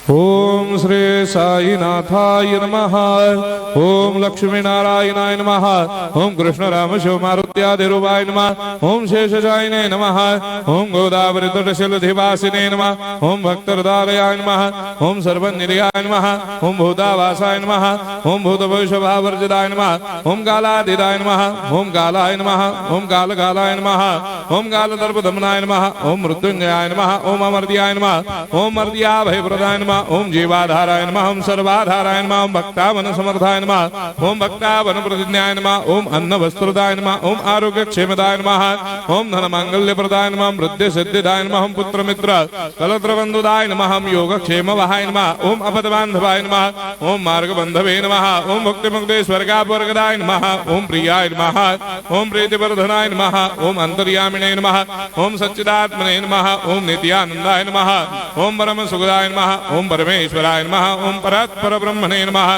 ओम श्री साईनाथाय नमः। ओम लक्ष्मी नारायणाय नमः। ओम कृष्ण राम शिव मारुत्यादिरूपाय नमः। ओम शेषशायिने नमः। ओम गोदावरी तटशिलधिवासिने नमः। ओम भक्तहृदयाय नमः। ओम सर्वनिलयाय नमः। ओम भूतावासाय नमः। ओम भूतभविष्यभावर्जिताय नमः। ओम कालातीताय नमः। ओम कालाय नमः। ओम कालकालाय नमः। ओम कालदर्पदमनाय नमः। ओम मृत्युंजयाय नमः। ओम अमर्त्याय नमः। ओम मर्त्याभयप्रदाय नमः। ओम जीवाधाराय नमः। ओम सर्वाधाराय नमः। ओम भक्तावन समर्थाय नमः। ओम भक्तावन प्रतिज्ञाय नमः। ओम अन्न वस्त्रदाय नमः। ओम आरोग्य क्षेमदाय नमः। ओम धन मांगल्य प्रदाय नमः। ओम वृद्धि सिद्धिदाय नमः। ओम पुत्र मित्र कलत्र बंधुदाय नमः। ओम योग क्षेम वहाय नमः। ओम अपद बांधवाय नमः। ओम मार्ग बंधवे नमः। ओम भक्ति मुक्ति स्वर्गापवर्गदाय नमः। ओम प्रियाय नमः। ओम प्रीतिवर्धनाय नमः। ओम अंतर्यामिने नमः। ओम सच्चिदात्मने नमः। ओम नित्यानंदाय नमः। ओम परम सुखदाय नमः। ओम परमेश्वराय नमः। ओम परात्पर ब्रह्मणे नमः।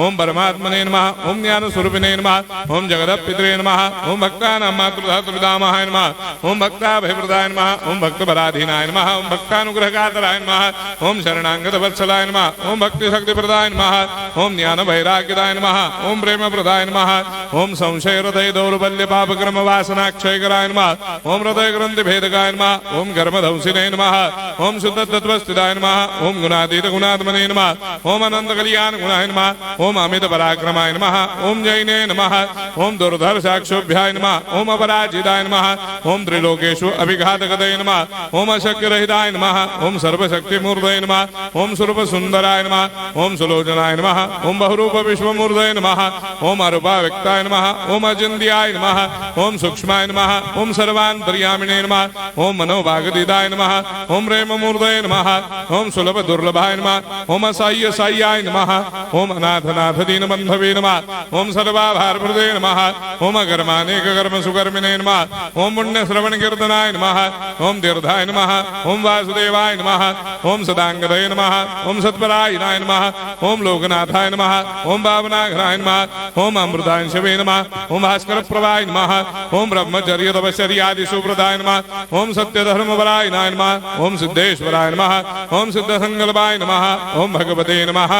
ओम परमात्मने नमः। ओम ज्ञान स्वरूपिणे नमः। ओम जगदपितरे नमः। ओम भक्तानां मातृधातुर्पितामहाय नमः। ओम भक्ताभयप्रदाय नमः। ओम भक्तपराधीनाय नमः। ओम भक्तानुग्रहकातराय नमः। ओम शरणागत वत्सलाय नमः। ओम भक्ति शक्ति प्रदाय नमः। ओम ज्ञान वैराग्यदाय नमः। ओम प्रेम प्रदाय नमः। ओम संशय हृदय दौर्बल्य पापक्रम वासना क्षयकराय नमः। ओम हृदय ग्रंथि भेदकाय नमः। ओम कर्मधंसिने नमः। ओम शुद्ध तत्वस्थिताय नमः। ओम गुणातीत गुणात्मने नमः। ओम अनंत कल्याण गुणाय नमः। ओम अमित पराक्रमाय नमः। ओम जैने नमः। ओम दुर्धर्षाक्षोभ्याय नमः। ओम अपराजिताय नमः। ओम त्रिलोकेषु अभिघातगतये नमः। ओम अशक्यरहिताय नमः। ओम सर्वशक्तिमूर्तये नमः। ओम स्वरूप सुंदराय नमः। ओम सुलोचनाय नमः। ओम बहुरूप विश्वमूर्तये नमः। ओम अरूपाव्यक्ताय नमः। ओम अचिन्त्याय नमः। ओम सूक्ष्माय नमः। ओम सर्वान्तर्यामिने नमः। ओम मनोभागदिताय नमः। ओम प्रेममूर्तये नमः। ओम सुलभ दुर्लभाय नमः। ओम असाह्य साह्याय नमः। ओम अनाथनाथ दीनबंधवे नमः। ओम सर्वाभारप्रदे नमः। ओम अकर्मानेक कर्म सुकर्मिणे नमः। ओम पुण्य श्रवण कीर्तनाय नमः। ओम तीर्थाय नमः। ओम वासुदेवाय नमः। ओम सदांगदये नमः। ओम सत्परायणाय नमः। ओम लोकनाथाय नमः। ओम भावनाघराय नमः। ओम अमृताय शिवे नमः। ओम भास्कर प्रभाय नमः। ओम ब्रह्मचर्य तपश्चर्यादि सुप्रदाय नमः। ओम सत्य धर्मपरायणाय नमः। ओम सिद्धेश्वराय नमः। ओम सिद्ध संकल्पाय नमः। ओम भगवते नमः।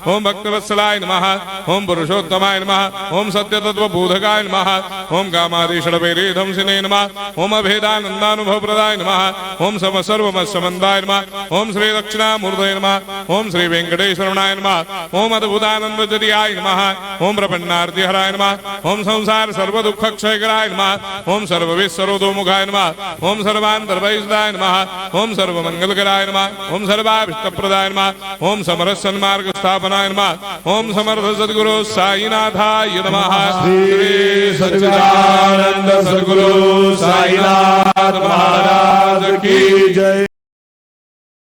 ओम भक्तवत्सलाय नमः। ओम पुरुषोत्तमाय नमः। ओम सत्य तत्व बोधकाय नमः। ओम कामादिषडवेरे धंसिने नमः। ओम अभेदानंदानुभव प्रदाय नमः। ओम सम सर्वमस्समन्दाय नमः। ओम श्री दक्षिणामूर्तये नमः। ओम श्री वेंकटेश्वरनाय नमः। ओम अद्भुतानंदजरियाय नमः। ओम प्रपन्नार्ति हराय नमः। ओम संसार सर्व दुख क्षयकराय नमः। ओम सर्वविस्सरोदोमुखाय नमः। ओम सर्वांतर्वैसदाय नमः। ओम सर्वमंगलकराय नमः। ओम सर्वाभिष्टप्रदाय नमः। ओम समरस सन्मार्ग स्थापनाय नमः। ओम समर्थ सद्गुरु साईनाथाय नमः। श्री सच्चिदानंद सद्गुरु साईनाथ महाराज की जय।